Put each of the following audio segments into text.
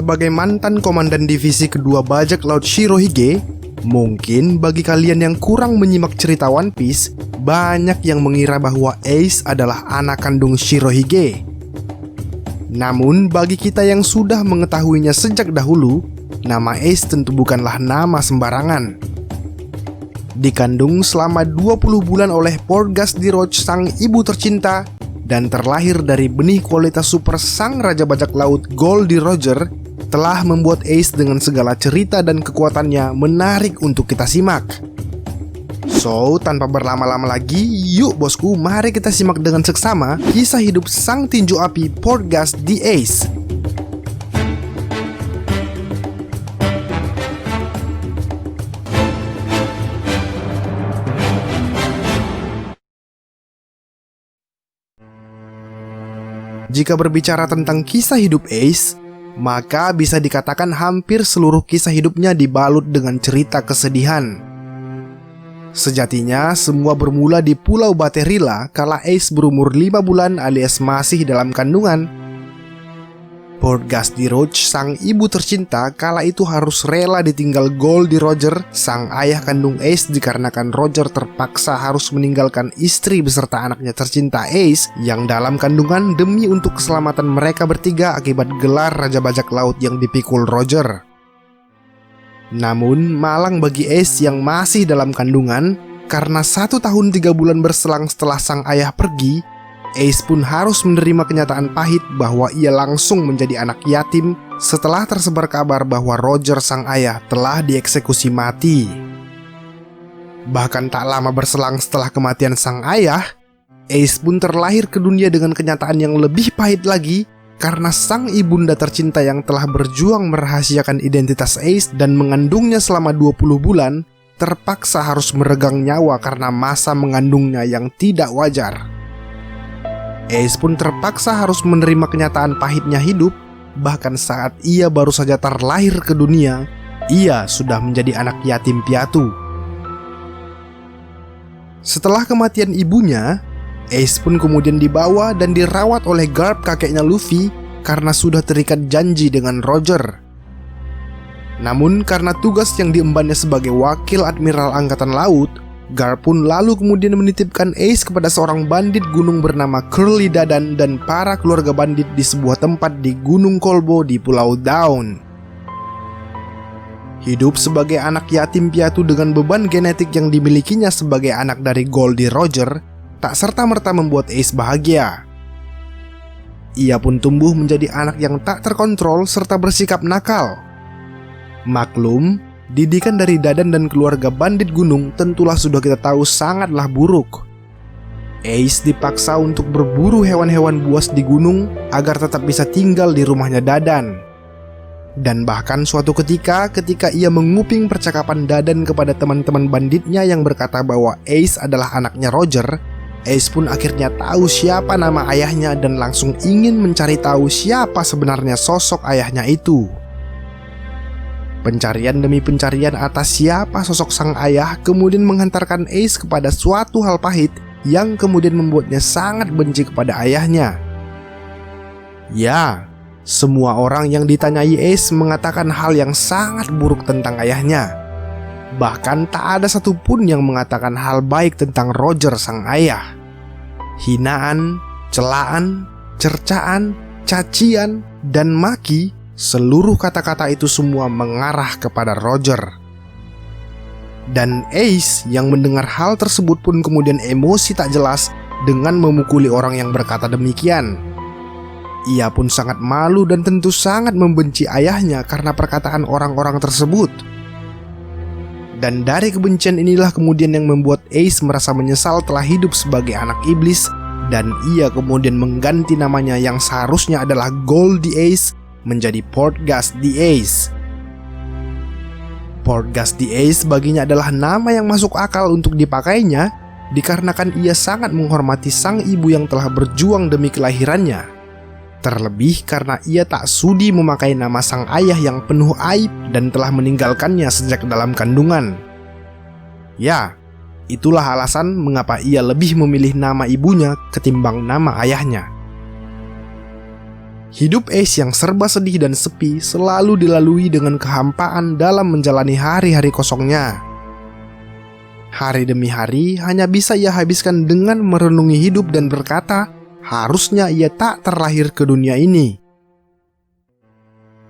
Sebagai mantan komandan divisi kedua bajak laut Shirohige, mungkin bagi kalian yang kurang menyimak cerita One Piece, banyak yang mengira bahwa Ace adalah anak kandung Shirohige. Namun bagi kita yang sudah mengetahuinya sejak dahulu, nama Ace tentu bukanlah nama sembarangan. Dikandung selama 20 bulan oleh Portgas di Roach, sang ibu tercinta, dan terlahir dari benih kualitas super sang raja bajak laut Goldie Roger, telah membuat Ace dengan segala cerita dan kekuatannya menarik untuk kita simak. So, tanpa berlama-lama lagi, yuk bosku, mari kita simak dengan seksama kisah hidup sang tinju api Portgas di Ace. Jika berbicara tentang kisah hidup Ace, maka bisa dikatakan hampir seluruh kisah hidupnya dibalut dengan cerita kesedihan. Sejatinya, semua bermula di Pulau Baterila kala Ace berumur 5 bulan alias masih dalam kandungan. Portgas di Roach, sang ibu tercinta, kala itu harus rela ditinggal Goldie Roger, sang ayah kandung Ace, dikarenakan Roger terpaksa harus meninggalkan istri beserta anaknya tercinta Ace yang dalam kandungan demi untuk keselamatan mereka bertiga akibat gelar Raja Bajak Laut yang dipikul Roger. Namun, malang bagi Ace yang masih dalam kandungan, karena 1 tahun 3 bulan berselang setelah sang ayah pergi, Ace pun harus menerima kenyataan pahit bahwa ia langsung menjadi anak yatim setelah tersebar kabar bahwa Roger, sang ayah, telah dieksekusi mati. Bahkan tak lama berselang setelah kematian sang ayah, Ace pun terlahir ke dunia dengan kenyataan yang lebih pahit lagi, karena sang ibunda tercinta yang telah berjuang merahasiakan identitas Ace dan mengandungnya selama 20 bulan, terpaksa harus meregang nyawa karena masa mengandungnya yang tidak wajar. Ace pun terpaksa harus menerima kenyataan pahitnya hidup. Bahkan saat ia baru saja terlahir ke dunia, ia sudah menjadi anak yatim piatu. Setelah kematian ibunya, Ace pun kemudian dibawa dan dirawat oleh Garp, kakeknya Luffy, karena sudah terikat janji dengan Roger. Namun karena tugas yang diembannya sebagai wakil Admiral Angkatan Laut, Garp pun lalu kemudian menitipkan Ace kepada seorang bandit gunung bernama Curly Dadan dan para keluarga bandit di sebuah tempat di Gunung Kolbo di Pulau Daun. Hidup sebagai anak yatim piatu dengan beban genetik yang dimilikinya sebagai anak dari Goldie Roger tak serta-merta membuat Ace bahagia. Ia pun tumbuh menjadi anak yang tak terkontrol serta bersikap nakal. Maklum, didikan dari Dadan dan keluarga bandit gunung tentulah sudah kita tahu sangatlah buruk. Ace dipaksa untuk berburu hewan-hewan buas di gunung agar tetap bisa tinggal di rumahnya Dadan. Dan bahkan suatu ketika ia menguping percakapan Dadan kepada teman-teman banditnya yang berkata bahwa Ace adalah anaknya Roger, Ace pun akhirnya tahu siapa nama ayahnya dan langsung ingin mencari tahu siapa sebenarnya sosok ayahnya itu. Pencarian demi pencarian atas siapa sosok sang ayah kemudian menghantarkan Ace kepada suatu hal pahit yang kemudian membuatnya sangat benci kepada ayahnya. Ya, semua orang yang ditanyai Ace mengatakan hal yang sangat buruk tentang ayahnya. Bahkan tak ada satupun yang mengatakan hal baik tentang Roger, sang ayah. Hinaan, celaan, cercaan, cacian, dan maki, seluruh kata-kata itu semua mengarah kepada Roger. Dan Ace yang mendengar hal tersebut pun kemudian emosi tak jelas dengan memukuli orang yang berkata demikian. Ia pun sangat malu dan tentu sangat membenci ayahnya karena perkataan orang-orang tersebut. Dan dari kebencian inilah kemudian yang membuat Ace merasa menyesal telah hidup sebagai anak iblis, dan ia kemudian mengganti namanya yang seharusnya adalah Goldie Ace menjadi Portgas di Ace. Portgas di Ace baginya adalah nama yang masuk akal untuk dipakainya dikarenakan ia sangat menghormati sang ibu yang telah berjuang demi kelahirannya. Terlebih karena ia tak sudi memakai nama sang ayah yang penuh aib dan telah meninggalkannya sejak dalam kandungan. Ya, itulah alasan mengapa ia lebih memilih nama ibunya ketimbang nama ayahnya. Hidup Ace yang serba sedih dan sepi selalu dilalui dengan kehampaan dalam menjalani hari-hari kosongnya. Hari demi hari hanya bisa ia habiskan dengan merenungi hidup dan berkata, harusnya ia tak terlahir ke dunia ini.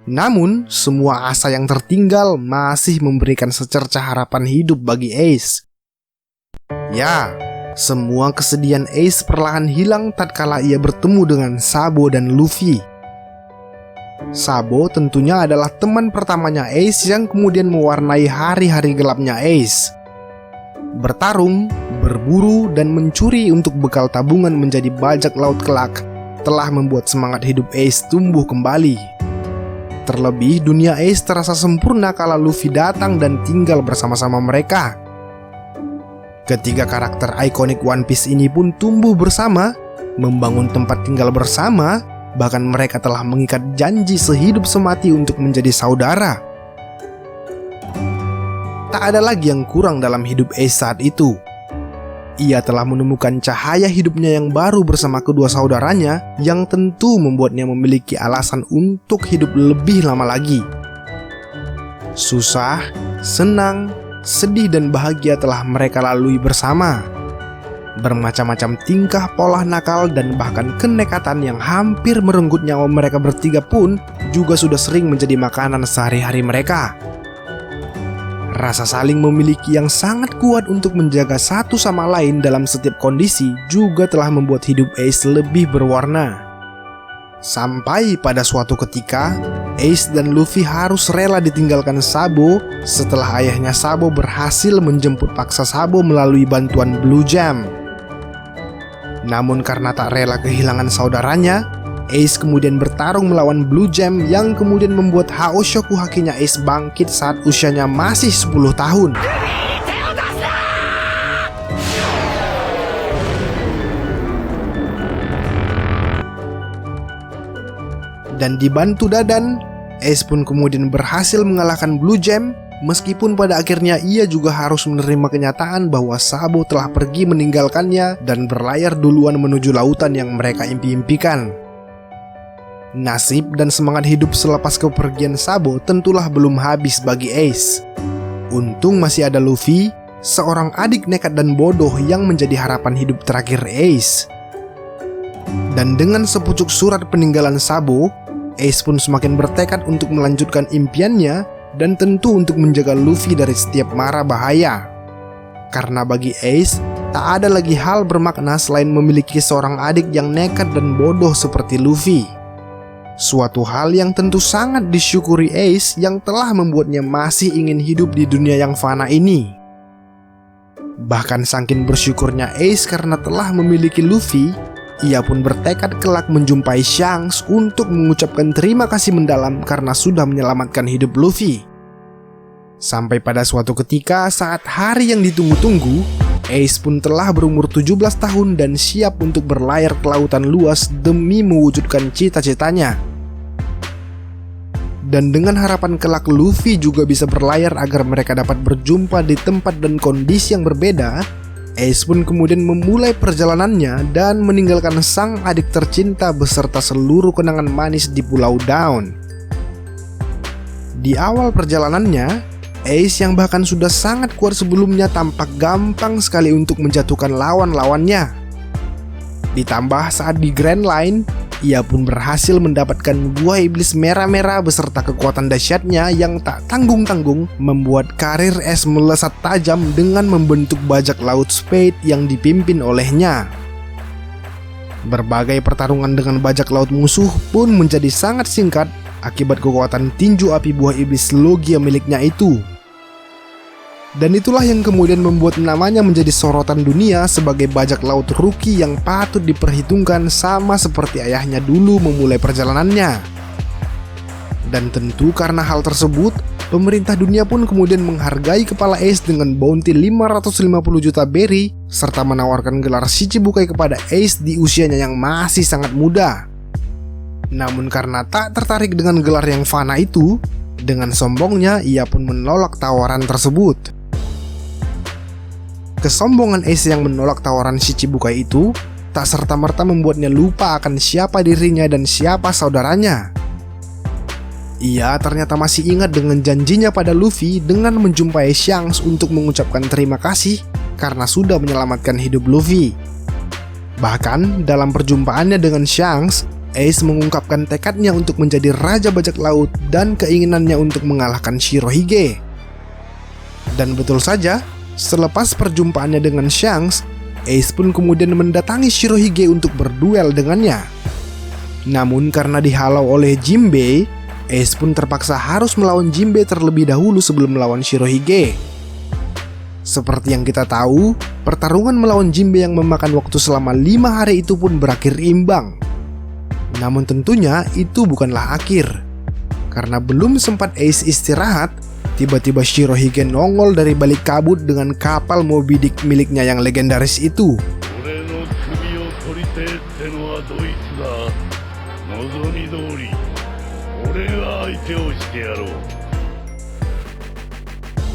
Namun, semua asa yang tertinggal masih memberikan secercah harapan hidup bagi Ace. Ya, semua kesedihan Ace perlahan hilang tatkala ia bertemu dengan Sabo dan Luffy. Sabo tentunya adalah teman pertamanya Ace yang kemudian mewarnai hari-hari gelapnya Ace. Bertarung, berburu, dan mencuri untuk bekal tabungan menjadi bajak laut kelak telah membuat semangat hidup Ace tumbuh kembali. Terlebih, dunia Ace terasa sempurna kala Luffy datang dan tinggal bersama-sama mereka. Ketiga karakter ikonik One Piece ini pun tumbuh bersama, membangun tempat tinggal bersama, bahkan mereka telah mengikat janji sehidup semati untuk menjadi saudara. Tak ada lagi yang kurang dalam hidup Ace saat itu. Ia telah menemukan cahaya hidupnya yang baru bersama kedua saudaranya, yang tentu membuatnya memiliki alasan untuk hidup lebih lama lagi. Susah, senang, sedih dan bahagia telah mereka lalui bersama. Bermacam-macam tingkah, pola nakal, dan bahkan kenekatan yang hampir merenggut nyawa mereka bertiga pun juga sudah sering menjadi makanan sehari-hari mereka. Rasa saling memiliki yang sangat kuat untuk menjaga satu sama lain dalam setiap kondisi juga telah membuat hidup Ace lebih berwarna. Sampai pada suatu ketika, Ace dan Luffy harus rela ditinggalkan Sabo setelah ayahnya Sabo berhasil menjemput paksa Sabo melalui bantuan Blue Jam. Namun karena tak rela kehilangan saudaranya, Ace kemudian bertarung melawan Blue Jam yang kemudian membuat Haoshoku Hakinya Ace bangkit saat usianya masih 10 tahun. Dan dibantu Dadan, Ace pun kemudian berhasil mengalahkan Blue Jam, meskipun pada akhirnya ia juga harus menerima kenyataan bahwa Sabo telah pergi meninggalkannya dan berlayar duluan menuju lautan yang mereka impi-impikan. Nasib dan semangat hidup selepas kepergian Sabo tentulah belum habis bagi Ace. Untung masih ada Luffy, seorang adik nekat dan bodoh yang menjadi harapan hidup terakhir Ace. Dan dengan sepucuk surat peninggalan Sabo, Ace pun semakin bertekad untuk melanjutkan impiannya dan tentu untuk menjaga Luffy dari setiap mara bahaya. Karena bagi Ace, tak ada lagi hal bermakna selain memiliki seorang adik yang nekat dan bodoh seperti Luffy. Suatu hal yang tentu sangat disyukuri Ace yang telah membuatnya masih ingin hidup di dunia yang fana ini. Bahkan saking bersyukurnya Ace karena telah memiliki Luffy, ia pun bertekad kelak menjumpai Shanks untuk mengucapkan terima kasih mendalam karena sudah menyelamatkan hidup Luffy. Sampai pada suatu ketika saat hari yang ditunggu-tunggu, Ace pun telah berumur 17 tahun dan siap untuk berlayar ke lautan luas demi mewujudkan cita-citanya. Dan dengan harapan kelak Luffy juga bisa berlayar agar mereka dapat berjumpa di tempat dan kondisi yang berbeda, Ace pun kemudian memulai perjalanannya dan meninggalkan sang adik tercinta beserta seluruh kenangan manis di Pulau Dawn. Di awal perjalanannya, Ace yang bahkan sudah sangat kuat sebelumnya tampak gampang sekali untuk menjatuhkan lawan-lawannya. Ditambah saat di Grand Line, ia pun berhasil mendapatkan buah iblis merah-merah beserta kekuatan dahsyatnya yang tak tanggung-tanggung membuat karir Ace melesat tajam dengan membentuk bajak laut Spade yang dipimpin olehnya. Berbagai pertarungan dengan bajak laut musuh pun menjadi sangat singkat akibat kekuatan tinju api buah iblis Logia miliknya itu. Dan itulah yang kemudian membuat namanya menjadi sorotan dunia sebagai bajak laut rookie yang patut diperhitungkan sama seperti ayahnya dulu memulai perjalanannya. Dan tentu karena hal tersebut, pemerintah dunia pun kemudian menghargai kepala Ace dengan bounty 550 juta berry serta menawarkan gelar Shichibukai kepada Ace di usianya yang masih sangat muda. Namun karena tak tertarik dengan gelar yang fana itu, dengan sombongnya ia pun menolak tawaran tersebut. Kesombongan Ace yang menolak tawaran Shichibukai itu tak serta-merta membuatnya lupa akan siapa dirinya dan siapa saudaranya. Ia ternyata masih ingat dengan janjinya pada Luffy dengan menjumpai Shanks untuk mengucapkan terima kasih karena sudah menyelamatkan hidup Luffy. Bahkan dalam perjumpaannya dengan Shanks, Ace mengungkapkan tekadnya untuk menjadi Raja Bajak Laut dan keinginannya untuk mengalahkan Shirohige. Dan betul saja, selepas perjumpaannya dengan Shanks, Ace pun kemudian mendatangi Shirohige untuk berduel dengannya. Namun karena dihalau oleh Jinbei, Ace pun terpaksa harus melawan Jinbei terlebih dahulu sebelum melawan Shirohige. Seperti yang kita tahu, pertarungan melawan Jinbei yang memakan waktu selama 5 hari itu pun berakhir imbang. Namun tentunya itu bukanlah akhir. Karena belum sempat Ace istirahat, tiba-tiba Shirohige nongol dari balik kabut dengan kapal Moby Dick miliknya yang legendaris itu.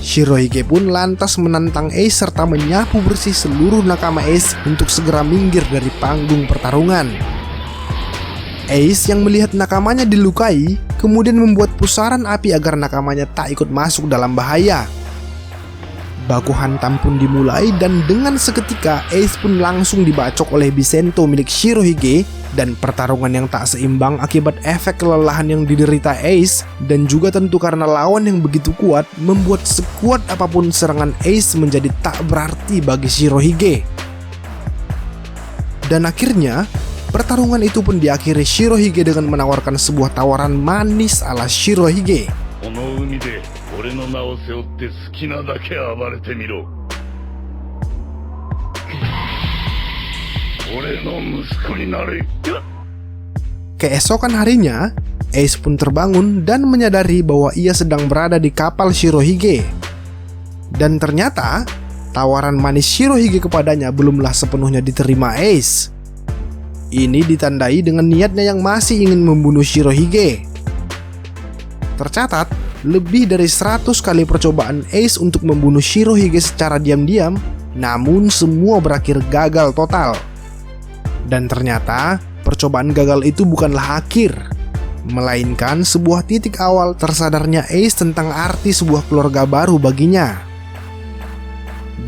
Shirohige pun lantas menantang Ace serta menyapu bersih seluruh nakama Ace untuk segera minggir dari panggung pertarungan. Ace yang melihat nakamanya dilukai kemudian membuat pusaran api agar nakamanya tak ikut masuk dalam bahaya. Baku hantam pun dimulai dan dengan seketika Ace pun langsung dibacok oleh Bisento milik Shirohige, dan pertarungan yang tak seimbang akibat efek kelelahan yang diderita Ace dan juga tentu karena lawan yang begitu kuat membuat sekuat apapun serangan Ace menjadi tak berarti bagi Shirohige. Dan akhirnya pertarungan itu pun diakhiri Shirohige dengan menawarkan sebuah tawaran manis ala Shirohige. Keesokan harinya, Ace pun terbangun dan menyadari bahwa ia sedang berada di kapal Shirohige. Dan ternyata, tawaran manis Shirohige kepadanya belumlah sepenuhnya diterima Ace. Ini ditandai dengan niatnya yang masih ingin membunuh Shirohige. Tercatat, lebih dari 100 kali percobaan Ace untuk membunuh Shirohige secara diam-diam, namun semua berakhir gagal total. Dan ternyata, percobaan gagal itu bukanlah akhir, melainkan sebuah titik awal tersadarnya Ace tentang arti sebuah keluarga baru baginya.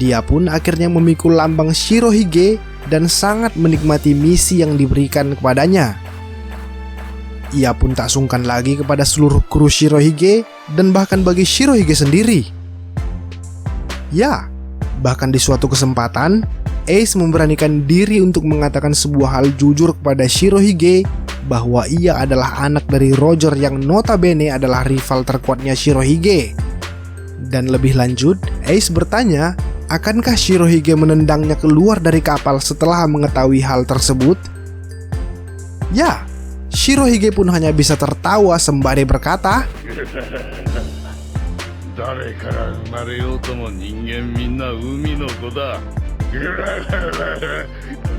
Dia pun akhirnya memikul lambang Shirohige dan sangat menikmati misi yang diberikan kepadanya. Ia pun tak sungkan lagi kepada seluruh kru Shirohige dan bahkan bagi Shirohige sendiri. Ya, bahkan di suatu kesempatan, Ace memberanikan diri untuk mengatakan sebuah hal jujur kepada Shirohige bahwa ia adalah anak dari Roger yang notabene adalah rival terkuatnya Shirohige. Dan lebih lanjut, Ace bertanya, akankah Shirohige menendangnya keluar dari kapal setelah mengetahui hal tersebut? Ya, Shirohige pun hanya bisa tertawa sembari berkata,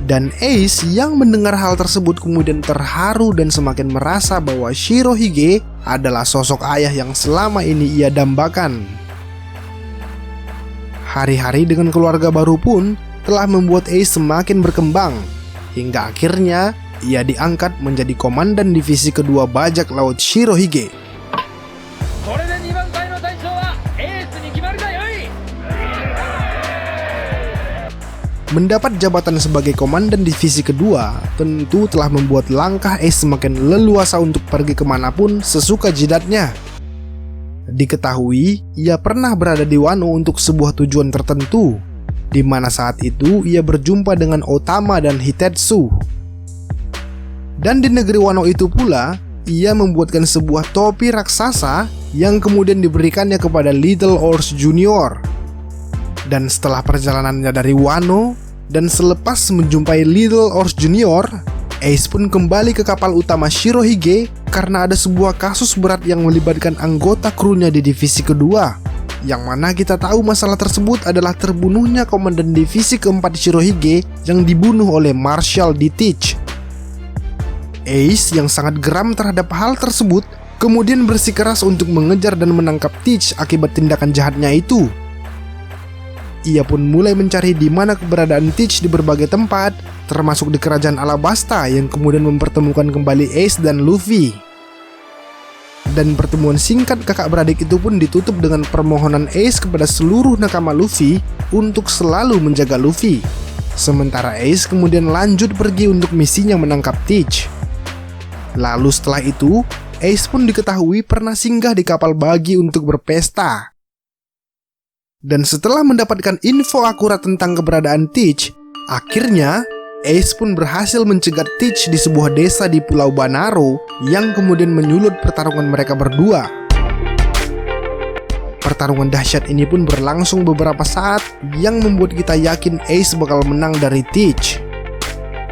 dan Ace yang mendengar hal tersebut kemudian terharu dan semakin merasa bahwa Shirohige adalah sosok ayah yang selama ini ia dambakan. Hari-hari dengan keluarga baru pun telah membuat Ace semakin berkembang, hingga akhirnya ia diangkat menjadi komandan divisi kedua bajak laut Shirohige. Mendapat jabatan sebagai komandan divisi kedua tentu telah membuat langkah Ace semakin leluasa untuk pergi kemanapun sesuka jidatnya. Diketahui, ia pernah berada di Wano untuk sebuah tujuan tertentu, di mana saat itu ia berjumpa dengan Otama dan Hitetsu. Dan di negeri Wano itu pula, ia membuatkan sebuah topi raksasa yang kemudian diberikannya kepada Little Horse Junior. Dan setelah perjalanannya dari Wano dan selepas menjumpai Little Horse Junior, Ace pun kembali ke kapal utama Shirohige karena ada sebuah kasus berat yang melibatkan anggota krunya di divisi kedua, yang mana kita tahu masalah tersebut adalah terbunuhnya komandan divisi keempat Shirohige yang dibunuh oleh Marshal D. Teach. Ace yang sangat geram terhadap hal tersebut kemudian bersikeras untuk mengejar dan menangkap Teach akibat tindakan jahatnya itu. Ia pun mulai mencari di mana keberadaan Teach di berbagai tempat, termasuk di kerajaan Alabasta yang kemudian mempertemukan kembali Ace dan Luffy. Dan pertemuan singkat kakak beradik itu pun ditutup dengan permohonan Ace kepada seluruh nakama Luffy untuk selalu menjaga Luffy. Sementara Ace kemudian lanjut pergi untuk misinya menangkap Teach. Lalu setelah itu, Ace pun diketahui pernah singgah di kapal bagi untuk berpesta. Dan setelah mendapatkan info akurat tentang keberadaan Teach, akhirnya Ace pun berhasil mencegat Teach di sebuah desa di Pulau Banaro yang kemudian menyulut pertarungan mereka berdua. Pertarungan dahsyat ini pun berlangsung beberapa saat yang membuat kita yakin Ace bakal menang dari Teach.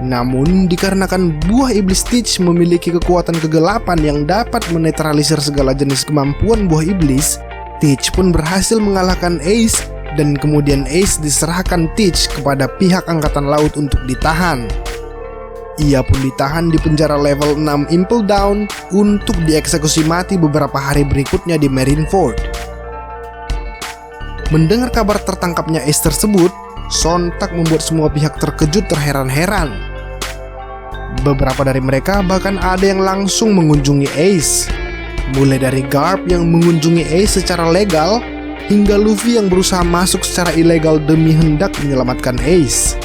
Namun dikarenakan buah iblis Teach memiliki kekuatan kegelapan yang dapat menetralisir segala jenis kemampuan buah iblis, Teach pun berhasil mengalahkan Ace dan kemudian Ace diserahkan Teach kepada pihak Angkatan Laut untuk ditahan. Ia pun ditahan di penjara level 6 Impel Down untuk dieksekusi mati beberapa hari berikutnya di Marineford. Mendengar kabar tertangkapnya Ace tersebut, sontak membuat semua pihak terkejut terheran-heran. Beberapa dari mereka bahkan ada yang langsung mengunjungi Ace. Mulai dari Garp yang mengunjungi Ace secara legal, hingga Luffy yang berusaha masuk secara ilegal demi hendak menyelamatkan Ace.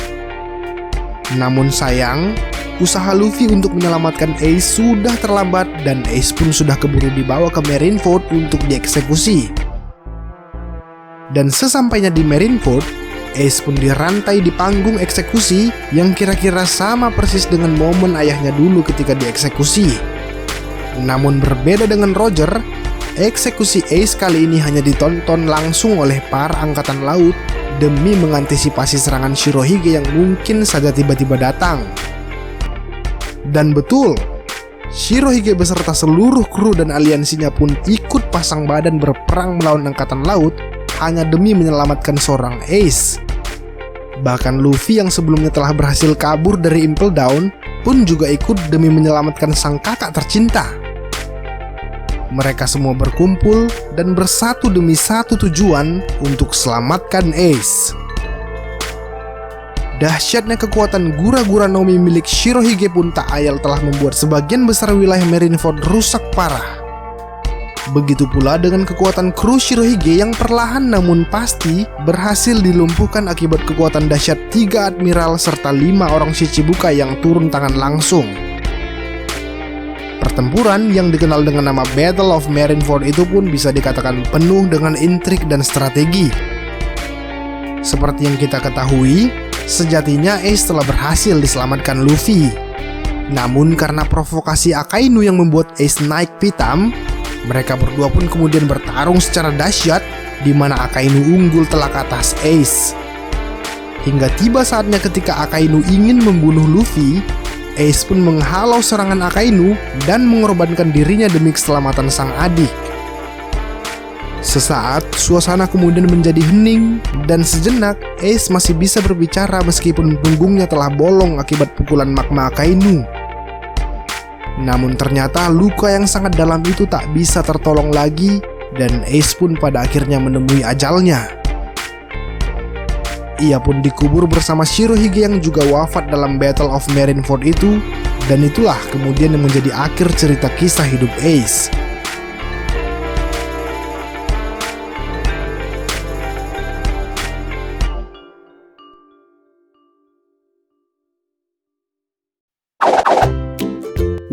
Namun sayang, usaha Luffy untuk menyelamatkan Ace sudah terlambat dan Ace pun sudah keburu dibawa ke Marineford untuk dieksekusi. Dan sesampainya di Marineford, Ace pun dirantai di panggung eksekusi yang kira-kira sama persis dengan momen ayahnya dulu ketika dieksekusi. Namun berbeda dengan Roger, eksekusi Ace kali ini hanya ditonton langsung oleh para angkatan laut demi mengantisipasi serangan Shirohige yang mungkin saja tiba-tiba datang. Dan betul, Shirohige beserta seluruh kru dan aliansinya pun ikut pasang badan berperang melawan angkatan laut hanya demi menyelamatkan seorang Ace. Bahkan Luffy yang sebelumnya telah berhasil kabur dari Impel Down pun juga ikut demi menyelamatkan sang kakak tercinta. Mereka semua berkumpul dan bersatu demi satu tujuan untuk selamatkan Ace. Dahsyatnya kekuatan Gura-Gura Nomi milik Shirohige pun tak ayal telah membuat sebagian besar wilayah Marineford rusak parah. Begitu pula dengan kekuatan kru Shirohige yang perlahan namun pasti berhasil dilumpuhkan akibat kekuatan dahsyat 3 admiral serta 5 orang Shichibukai yang turun tangan langsung. Pertempuran yang dikenal dengan nama Battle of Marineford itu pun bisa dikatakan penuh dengan intrik dan strategi. Seperti yang kita ketahui, sejatinya Ace telah berhasil diselamatkan Luffy. Namun karena provokasi Akainu yang membuat Ace naik pitam, mereka berdua pun kemudian bertarung secara dahsyat di mana Akainu unggul telak atas Ace. Hingga tiba saatnya ketika Akainu ingin membunuh Luffy, Ace pun menghalau serangan Akainu dan mengorbankan dirinya demi keselamatan sang adik. Sesaat, suasana kemudian menjadi hening dan sejenak Ace masih bisa berbicara meskipun punggungnya telah bolong akibat pukulan magma Akainu. Namun ternyata luka yang sangat dalam itu tak bisa tertolong lagi dan Ace pun pada akhirnya menemui ajalnya. Ia pun dikubur bersama Shirohige yang juga wafat dalam Battle of Marineford itu, dan itulah kemudian yang menjadi akhir cerita kisah hidup Ace.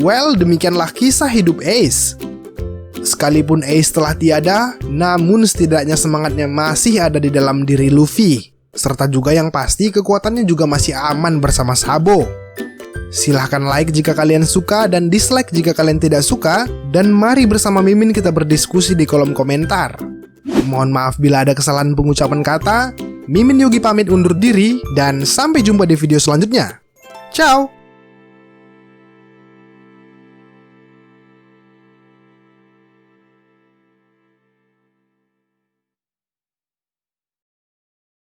Well, demikianlah kisah hidup Ace. Sekalipun Ace telah tiada, namun setidaknya semangatnya masih ada di dalam diri Luffy. Serta juga yang pasti kekuatannya juga masih aman bersama Sabo. Silahkan like jika kalian suka dan dislike jika kalian tidak suka. Dan mari bersama Mimin kita berdiskusi di kolom komentar. Mohon maaf bila ada kesalahan pengucapan kata. Mimin Yogi pamit undur diri dan sampai jumpa di video selanjutnya. Ciao!